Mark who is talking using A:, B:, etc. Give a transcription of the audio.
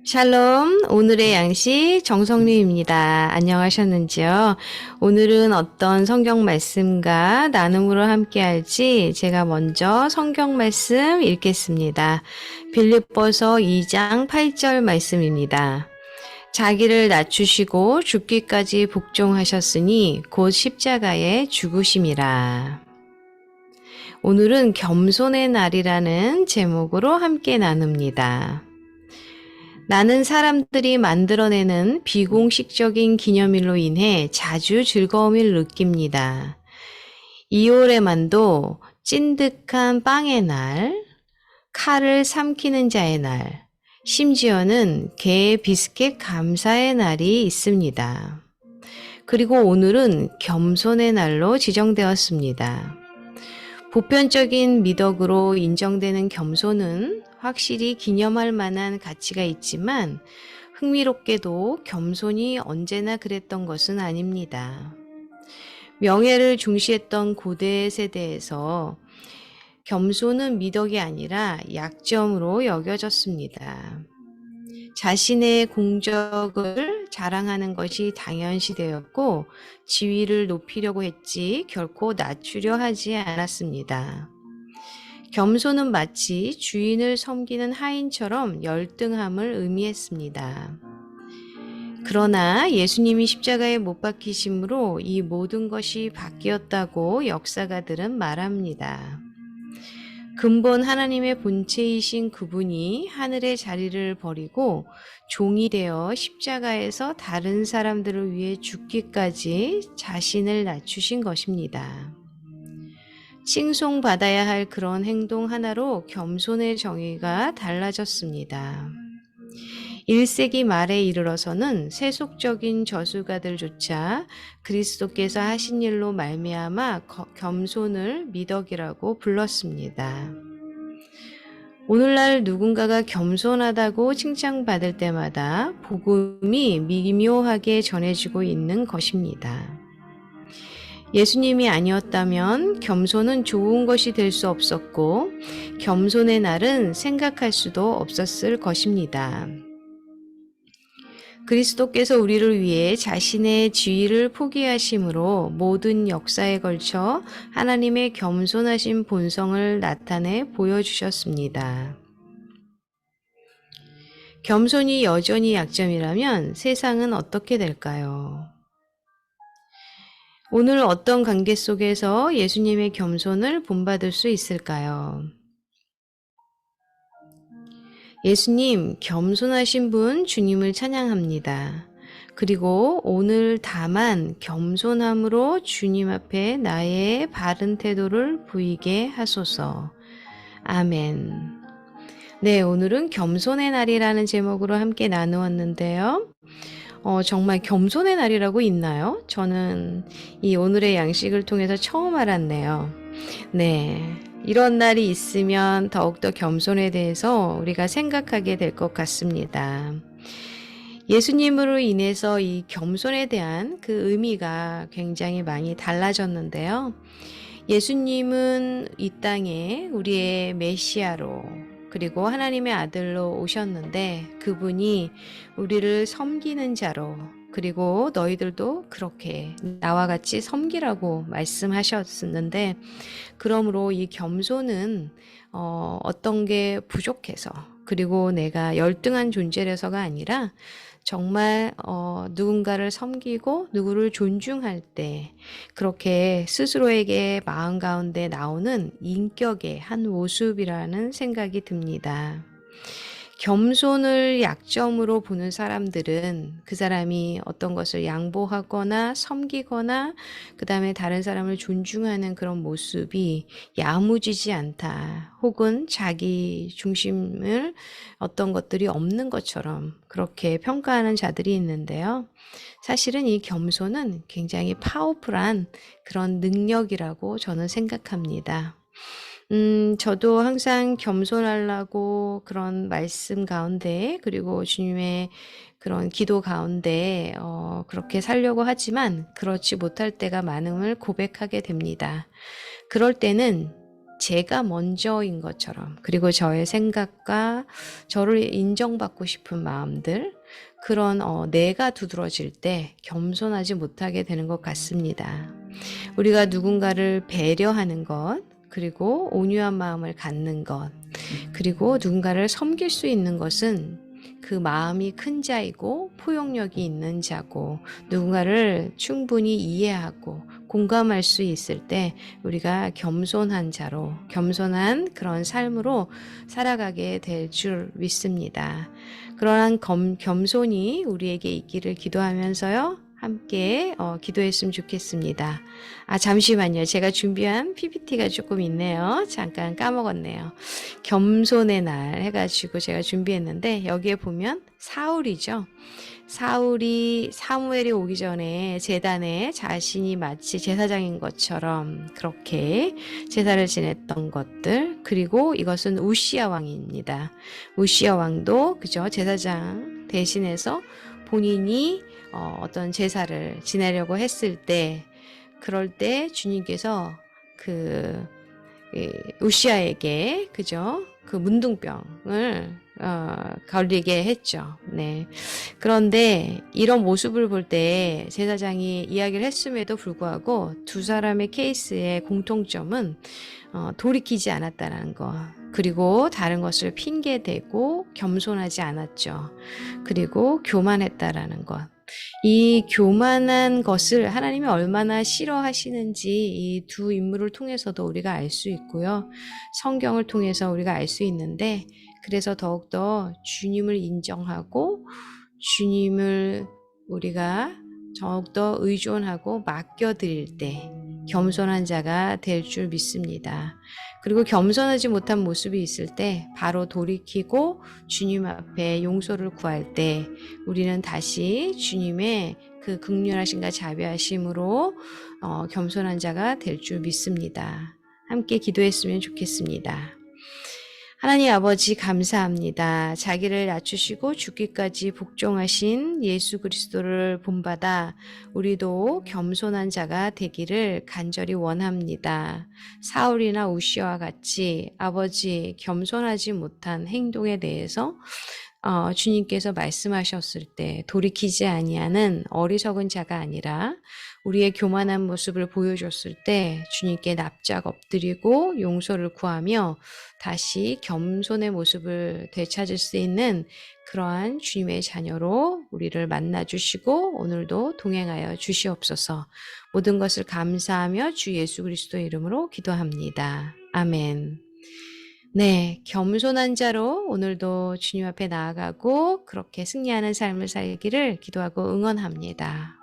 A: 샬롬, 오늘의 양식 정성리입니다. 안녕하셨는지요? 오늘은 어떤 성경 말씀과 나눔으로 함께 할지 제가 먼저 성경 말씀 읽겠습니다. 빌립보서 2장 8절 말씀입니다. 자기를 낮추시고 죽기까지 복종하셨으니 곧 십자가에 죽으심이라. 오늘은 겸손의 날이라는 제목으로 함께 나눕니다. 나는 사람들이 만들어내는 비공식적인 기념일로 인해 자주 즐거움을 느낍니다. 2월에만도 찐득한 빵의 날, 칼을 삼키는 자의 날, 심지어는 게 비스켓 감사의 날이 있습니다. 그리고 오늘은 겸손의 날로 지정되었습니다. 보편적인 미덕으로 인정되는 겸손은 확실히 기념할 만한 가치가 있지만 흥미롭게도 겸손이 언제나 그랬던 것은 아닙니다. 명예를 중시했던 고대 세대에서 겸손은 미덕이 아니라 약점으로 여겨졌습니다. 자신의 공적을 자랑하는 것이 당연시되었고 지위를 높이려고 했지 결코 낮추려 하지 않았습니다. 겸손은 마치 주인을 섬기는 하인처럼 열등함을 의미했습니다. 그러나 예수님이 십자가에 못 박히심으로 이 모든 것이 바뀌었다고 역사가들은 말합니다. 근본 하나님의 본체이신 그분이 하늘의 자리를 버리고 종이 되어 십자가에서 다른 사람들을 위해 죽기까지 자신을 낮추신 것입니다. 칭송받아야 할 그런 행동 하나로 겸손의 정의가 달라졌습니다. 1세기 말에 이르러서는 세속적인 저술가들조차 그리스도께서 하신 일로 말미암아 겸손을 미덕이라고 불렀습니다. 오늘날 누군가가 겸손하다고 칭찬받을 때마다 복음이 미묘하게 전해지고 있는 것입니다. 예수님이 아니었다면 겸손은 좋은 것이 될 수 없었고 겸손의 날은 생각할 수도 없었을 것입니다. 그리스도께서 우리를 위해 자신의 지위를 포기하심으로 모든 역사에 걸쳐 하나님의 겸손하신 본성을 나타내 보여주셨습니다. 겸손이 여전히 약점이라면 세상은 어떻게 될까요? 오늘 어떤 관계 속에서 예수님의 겸손을 본받을 수 있을까요? 예수님, 겸손하신 분 주님을 찬양합니다. 그리고 오늘 다만 겸손함으로 주님 앞에 나의 바른 태도를 보이게 하소서. 아멘. 네, 오늘은 겸손의 날이라는 제목으로 함께 나누었는데요. 정말 겸손의 날이라고 있나요? 저는 이 오늘의 양식을 통해서 처음 알았네요. 네. 이런 날이 있으면 더욱더 겸손에 대해서 우리가 생각하게 될 것 같습니다. 예수님으로 인해서 이 겸손에 대한 그 의미가 굉장히 많이 달라졌는데요. 예수님은 이 땅에 우리의 메시아로 그리고 하나님의 아들로 오셨는데 그분이 우리를 섬기는 자로 그리고 너희들도 그렇게 나와 같이 섬기라고 말씀하셨는데 그러므로 이 겸손은 어떤 게 부족해서 그리고 내가 열등한 존재라서가 아니라 정말 누군가를 섬기고 누구를 존중할 때 그렇게 스스로에게 마음 가운데 나오는 인격의 한 모습이라는 생각이 듭니다. 겸손을 약점으로 보는 사람들은 그 사람이 어떤 것을 양보하거나 섬기거나 그 다음에 다른 사람을 존중하는 그런 모습이 야무지지 않다. 혹은 자기 중심을 어떤 것들이 없는 것처럼 그렇게 평가하는 자들이 있는데요. 사실은 이 겸손은 굉장히 파워풀한 그런 능력이라고 저는 생각합니다. 저도 항상 겸손하려고 그런 말씀 가운데 그리고 주님의 그런 기도 가운데 그렇게 살려고 하지만 그렇지 못할 때가 많음을 고백하게 됩니다. 그럴 때는 제가 먼저인 것처럼, 그리고 저의 생각과 저를 인정받고 싶은 마음들, 그런 내가 두드러질 때 겸손하지 못하게 되는 것 같습니다. 우리가 누군가를 배려하는 것, 그리고 온유한 마음을 갖는 것, 그리고 누군가를 섬길 수 있는 것은 그 마음이 큰 자이고 포용력이 있는 자고, 누군가를 충분히 이해하고 공감할 수 있을 때 우리가 겸손한 자로, 겸손한 그런 삶으로 살아가게 될 줄 믿습니다. 그러한 겸손이 우리에게 있기를 기도하면서요, 함께 기도했으면 좋겠습니다. 잠시만요. 제가 준비한 PPT가 조금 있네요. 잠깐 까먹었네요. 겸손의 날 해가지고 제가 준비했는데, 여기에 보면 사울이죠. 사울이 사무엘이 오기 전에 제단에 자신이 마치 제사장인 것처럼 그렇게 제사를 지냈던 것들, 그리고 이것은 우시야 왕입니다. 우시야 왕도 그죠, 제사장 대신해서 본인이 어떤 제사를 지내려고 했을 때, 그럴 때 주님께서 우시아에게 그죠, 그 문둥병을 걸리게 했죠. 네. 그런데 이런 모습을 볼 때 제사장이 이야기를 했음에도 불구하고 두 사람의 케이스의 공통점은 돌이키지 않았다는 것, 그리고 다른 것을 핑계대고 겸손하지 않았죠. 그리고 교만했다라는 것. 이 교만한 것을 하나님이 얼마나 싫어하시는지 이 두 인물을 통해서도 우리가 알 수 있고요. 성경을 통해서 우리가 알 수 있는데, 그래서 더욱더 주님을 인정하고 주님을 우리가 더욱더 의존하고 맡겨드릴 때 겸손한 자가 될 줄 믿습니다. 그리고 겸손하지 못한 모습이 있을 때 바로 돌이키고 주님 앞에 용서를 구할 때 우리는 다시 주님의 그 긍휼하심과 자비하심으로 겸손한 자가 될 줄 믿습니다. 함께 기도했으면 좋겠습니다. 하나님 아버지, 감사합니다. 자기를 낮추시고 죽기까지 복종하신 예수 그리스도를 본받아 우리도 겸손한 자가 되기를 간절히 원합니다. 사울이나 우시아와 같이 아버지, 겸손하지 못한 행동에 대해서 주님께서 말씀하셨을 때 돌이키지 아니하는 어리석은 자가 아니라 우리의 교만한 모습을 보여줬을 때 주님께 납작 엎드리고 용서를 구하며 다시 겸손의 모습을 되찾을 수 있는 그러한 주님의 자녀로 우리를 만나주시고 오늘도 동행하여 주시옵소서. 모든 것을 감사하며 주 예수 그리스도의 이름으로 기도합니다. 아멘. 네, 겸손한 자로 오늘도 주님 앞에 나아가고 그렇게 승리하는 삶을 살기를 기도하고 응원합니다.